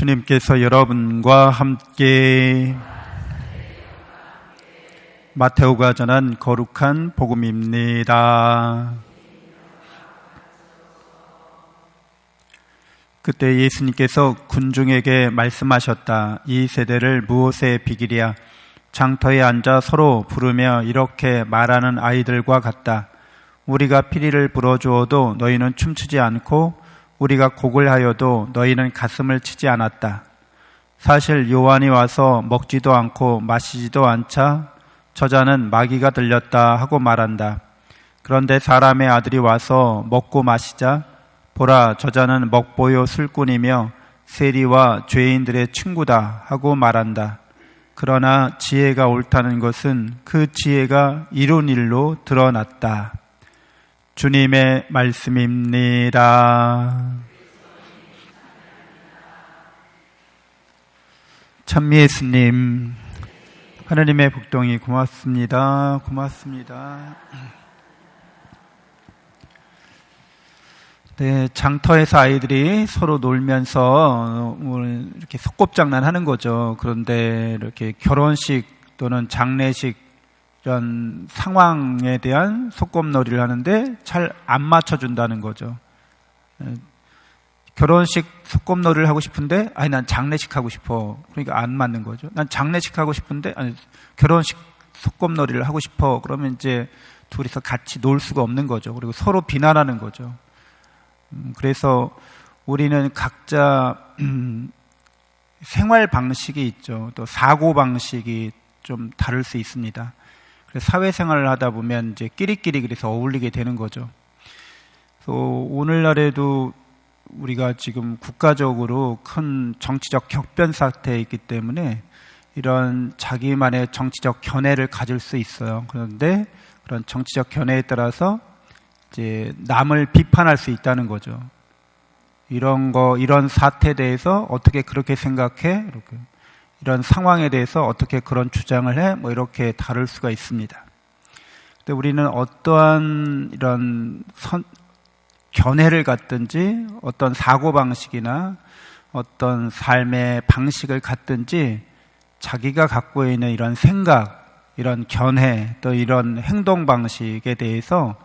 주님께서 여러분과 함께 마테오가 전한 거룩한 복음입니다. 그때 예수님께서 군중에게 말씀하셨다. 이 세대를 무엇에 비기랴? 장터에 앉아 서로 부르며 이렇게 말하는 아이들과 같다. 우리가 피리를 불어주어도 너희는 춤추지 않고 우리가 곡을 하여도 너희는 가슴을 치지 않았다. 사실 요한이 와서 먹지도 않고 마시지도 않자 저자는 마귀가 들렸다 하고 말한다. 그런데 사람의 아들이 와서 먹고 마시자 보라 저자는 먹보요 술꾼이며 세리와 죄인들의 친구다 하고 말한다. 그러나 지혜가 옳다는 것은 그 지혜가 이룬 일로 드러났다. 주님의 말씀입니다. 찬미 예수님, 하나님의 복동이 고맙습니다. 고맙습니다. 네, 장터에서 아이들이 서로 놀면서 이렇게 소꿉장난 하는 거죠. 그런데 이렇게 결혼식 또는 장례식 이런 상황에 대한 소꿉놀이를 하는데 잘 안 맞춰준다는 거죠. 결혼식 소꿉놀이를 하고 싶은데 아니 난 장례식 하고 싶어. 그러니까 안 맞는 거죠. 난 장례식 하고 싶은데 아니 결혼식 소꿉놀이를 하고 싶어. 그러면 이제 둘이서 같이 놀 수가 없는 거죠. 그리고 서로 비난하는 거죠. 그래서 우리는 각자 생활 방식이 있죠. 또 사고 방식이 좀 다를 수 있습니다. 그래서 사회생활을 하다 보면 이제 끼리끼리 그래서 어울리게 되는 거죠. 그래서 오늘날에도 우리가 지금 국가적으로 큰 정치적 격변 사태에 있기 때문에 이런 자기만의 정치적 견해를 가질 수 있어요. 그런데 그런 정치적 견해에 따라서 이제 남을 비판할 수 있다는 거죠. 이런 사태에 대해서 어떻게 그렇게 생각해? 이렇게. 이런 상황에 대해서 어떻게 그런 주장을 해? 뭐 이렇게 다룰 수가 있습니다. 근데 우리는 어떠한 이런 견해를 갖든지 어떤 사고방식이나 어떤 삶의 방식을 갖든지 자기가 갖고 있는 이런 생각, 이런 견해, 또 이런 행동 방식에 대해서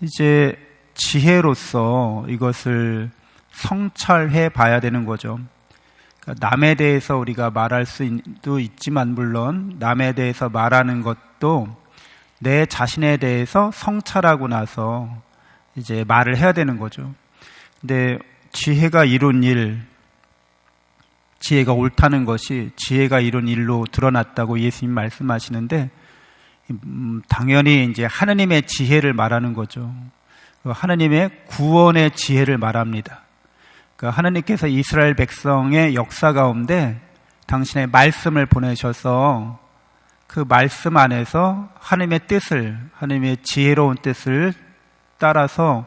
이제 지혜로서 이것을 성찰해 봐야 되는 거죠. 남에 대해서 우리가 말할 수도 있지만 물론 남에 대해서 말하는 것도 내 자신에 대해서 성찰하고 나서 이제 말을 해야 되는 거죠. 근데 지혜가 이룬 일, 지혜가 옳다는 것이 지혜가 이룬 일로 드러났다고 예수님 말씀하시는데 당연히 이제 하느님의 지혜를 말하는 거죠. 하느님의 구원의 지혜를 말합니다. 하나님께서 이스라엘 백성의 역사 가운데 당신의 말씀을 보내셔서 그 말씀 안에서 하나님의 뜻을, 하나님의 지혜로운 뜻을 따라서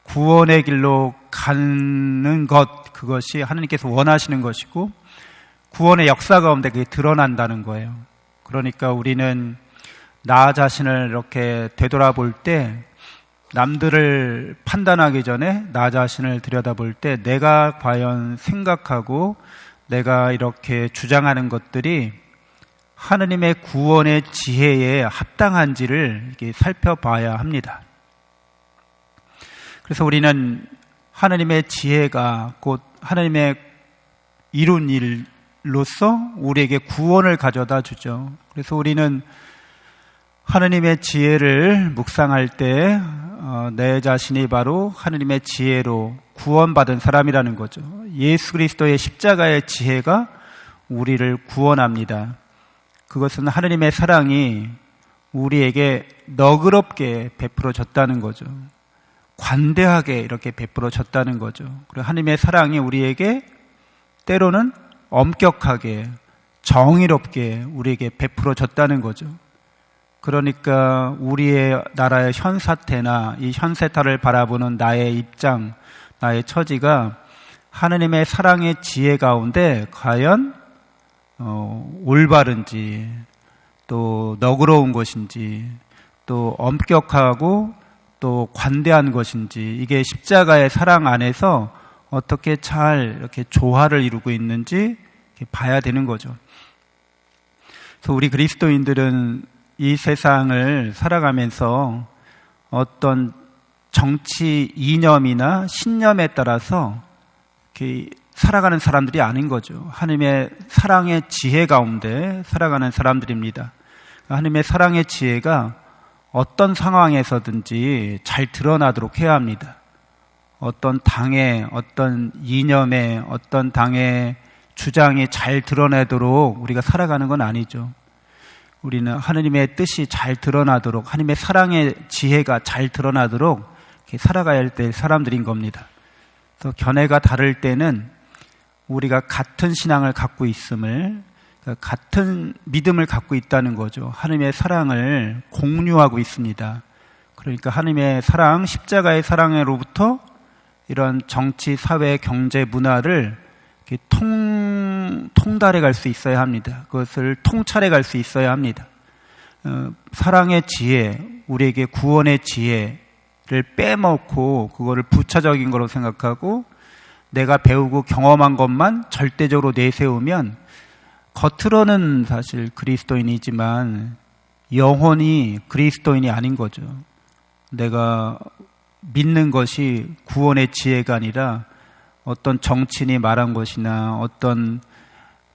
구원의 길로 가는 것, 그것이 하나님께서 원하시는 것이고 구원의 역사 가운데 그게 드러난다는 거예요. 그러니까 우리는 나 자신을 이렇게 되돌아볼 때 남들을 판단하기 전에 나 자신을 들여다볼 때 내가 과연 생각하고 내가 이렇게 주장하는 것들이 하느님의 구원의 지혜에 합당한지를 이렇게 살펴봐야 합니다. 그래서 우리는 하느님의 지혜가 곧 하느님의 이룬 일로서 우리에게 구원을 가져다 주죠. 그래서 우리는 하느님의 지혜를 묵상할 때 내 자신이 바로 하느님의 지혜로 구원받은 사람이라는 거죠. 예수 그리스도의 십자가의 지혜가 우리를 구원합니다. 그것은 하느님의 사랑이 우리에게 너그럽게 베풀어졌다는 거죠. 관대하게 이렇게 베풀어졌다는 거죠. 그리고 하느님의 사랑이 우리에게 때로는 엄격하게 정의롭게 우리에게 베풀어졌다는 거죠. 그러니까 우리의 나라의 현사태나 이 현세타를 바라보는 나의 입장, 나의 처지가 하느님의 사랑의 지혜 가운데 과연 올바른지 또 너그러운 것인지 또 엄격하고 또 관대한 것인지 이게 십자가의 사랑 안에서 어떻게 잘 이렇게 조화를 이루고 있는지 봐야 되는 거죠. 그래서 우리 그리스도인들은 이 세상을 살아가면서 어떤 정치 이념이나 신념에 따라서 이렇게 살아가는 사람들이 아닌 거죠. 하나님의 사랑의 지혜 가운데 살아가는 사람들입니다. 하나님의 사랑의 지혜가 어떤 상황에서든지 잘 드러나도록 해야 합니다. 어떤 당의, 어떤 이념의, 어떤 당의 주장이 잘 드러나도록 우리가 살아가는 건 아니죠. 우리는 하나님의 뜻이 잘 드러나도록, 하나님의 사랑의 지혜가 잘 드러나도록 이렇게 살아가야 할 때 사람들인 겁니다. 그래서 견해가 다를 때는 우리가 같은 신앙을 갖고 있음을, 같은 믿음을 갖고 있다는 거죠. 하나님의 사랑을 공유하고 있습니다. 그러니까 하나님의 사랑, 십자가의 사랑으로부터 이런 정치, 사회, 경제, 문화를 이렇게 통달해 갈 수 있어야 합니다. 그것을 통찰해 갈 수 있어야 합니다. 사랑의 지혜, 우리에게 구원의 지혜를 빼먹고 그거를 부차적인 거로 생각하고 내가 배우고 경험한 것만 절대적으로 내세우면 겉으로는 사실 그리스도인이지만 영혼이 그리스도인이 아닌 거죠. 내가 믿는 것이 구원의 지혜가 아니라 어떤 정치인이 말한 것이나 어떤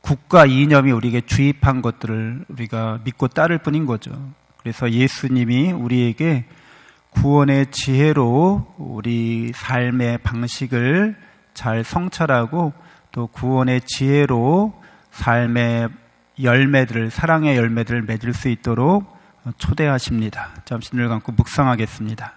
국가 이념이 우리에게 주입한 것들을 우리가 믿고 따를 뿐인 거죠. 그래서 예수님이 우리에게 구원의 지혜로 우리 삶의 방식을 잘 성찰하고 또 구원의 지혜로 삶의 열매들을, 사랑의 열매들을 맺을 수 있도록 초대하십니다. 잠시 눈을 감고 묵상하겠습니다.